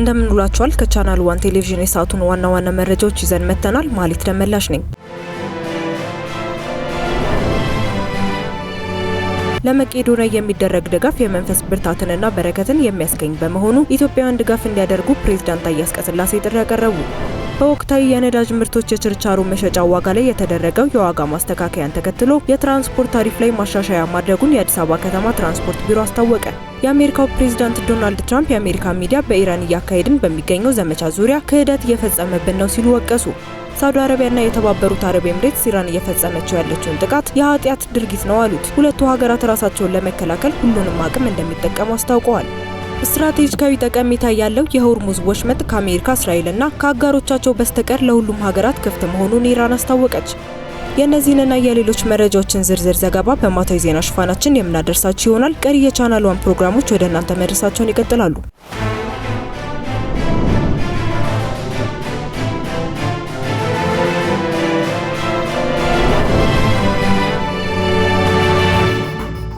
እንደምን ውላችኋል። ከቻናል 1 ቴሌቪዥን የሰዓቱን ዋና መረጃዎች ይዘን መተናል። ማሊት ደመላሽ ነኝ። ለመቄዶንያ የሚደረግ ድጋፍ የመንፈስ ብርታትንና በረከትን የሚያስገኝ በመሆኑ ኢትዮጵያውያን ድጋፍ እንዲያደርጉ ፕሬዝዳንት ታዬ አጽቀሥላሴ ጥሪ ያቀረቡ። በወቅታዊ የነዳጅ ምርቶች የችርቻሮ መሸጫ ዋጋ ላይ የተደረገው የዋጋ ማስተካከያን ተከትሎ የትራንስፖርት ታሪፍ ላይ ማሻሻያ ማድረጉን የአዲስ አበባ ከተማ ትራንስፖርት ቢሮ አስታወቀ። የአሜሪካው ፕሬዝዳንት ዶናልድ ትራምፕ የአሜሪካ ሚዲያ በኢራን እያካሄድን በሚገኘው ዘመቻ ዙሪያ ክህደት እየፈጸመብን ነው ሲሉ ወቀሱ። ሳውዲ አረቢያና የተባበሩት አረብ ኤምሬትስ ኢራን እየፈጸመችው ያለችውን ጥቃት የኃጢአት ድርጊት ነው አሉት። ሁለቱ ሀገራት ራሳቸውን ለመከላከል ሁሉንም አቅም እንደሚጠቀሙ አስታውቀዋል። ስትራቴጂካዊ ጠቀሜታ ያለው የሆርሙዝ ወሽመጥ ከአሜሪካ፣ እስራኤልና ከአጋሮቻቸው በስተቀር ለሁሉም ሀገራት ክፍት መሆኑን ኢራን አስታወቀች። የእነዚህንና የሌሎች መረጃዎችን ዝርዝር ዘገባ በማታዊ ዜና ሽፋናችን የምናደርሳችሁ ይሆናል። ቀሪ የቻናል 1 ፕሮግራሞች ወደ እናንተ መድረሳቸውን ይቀጥላሉ።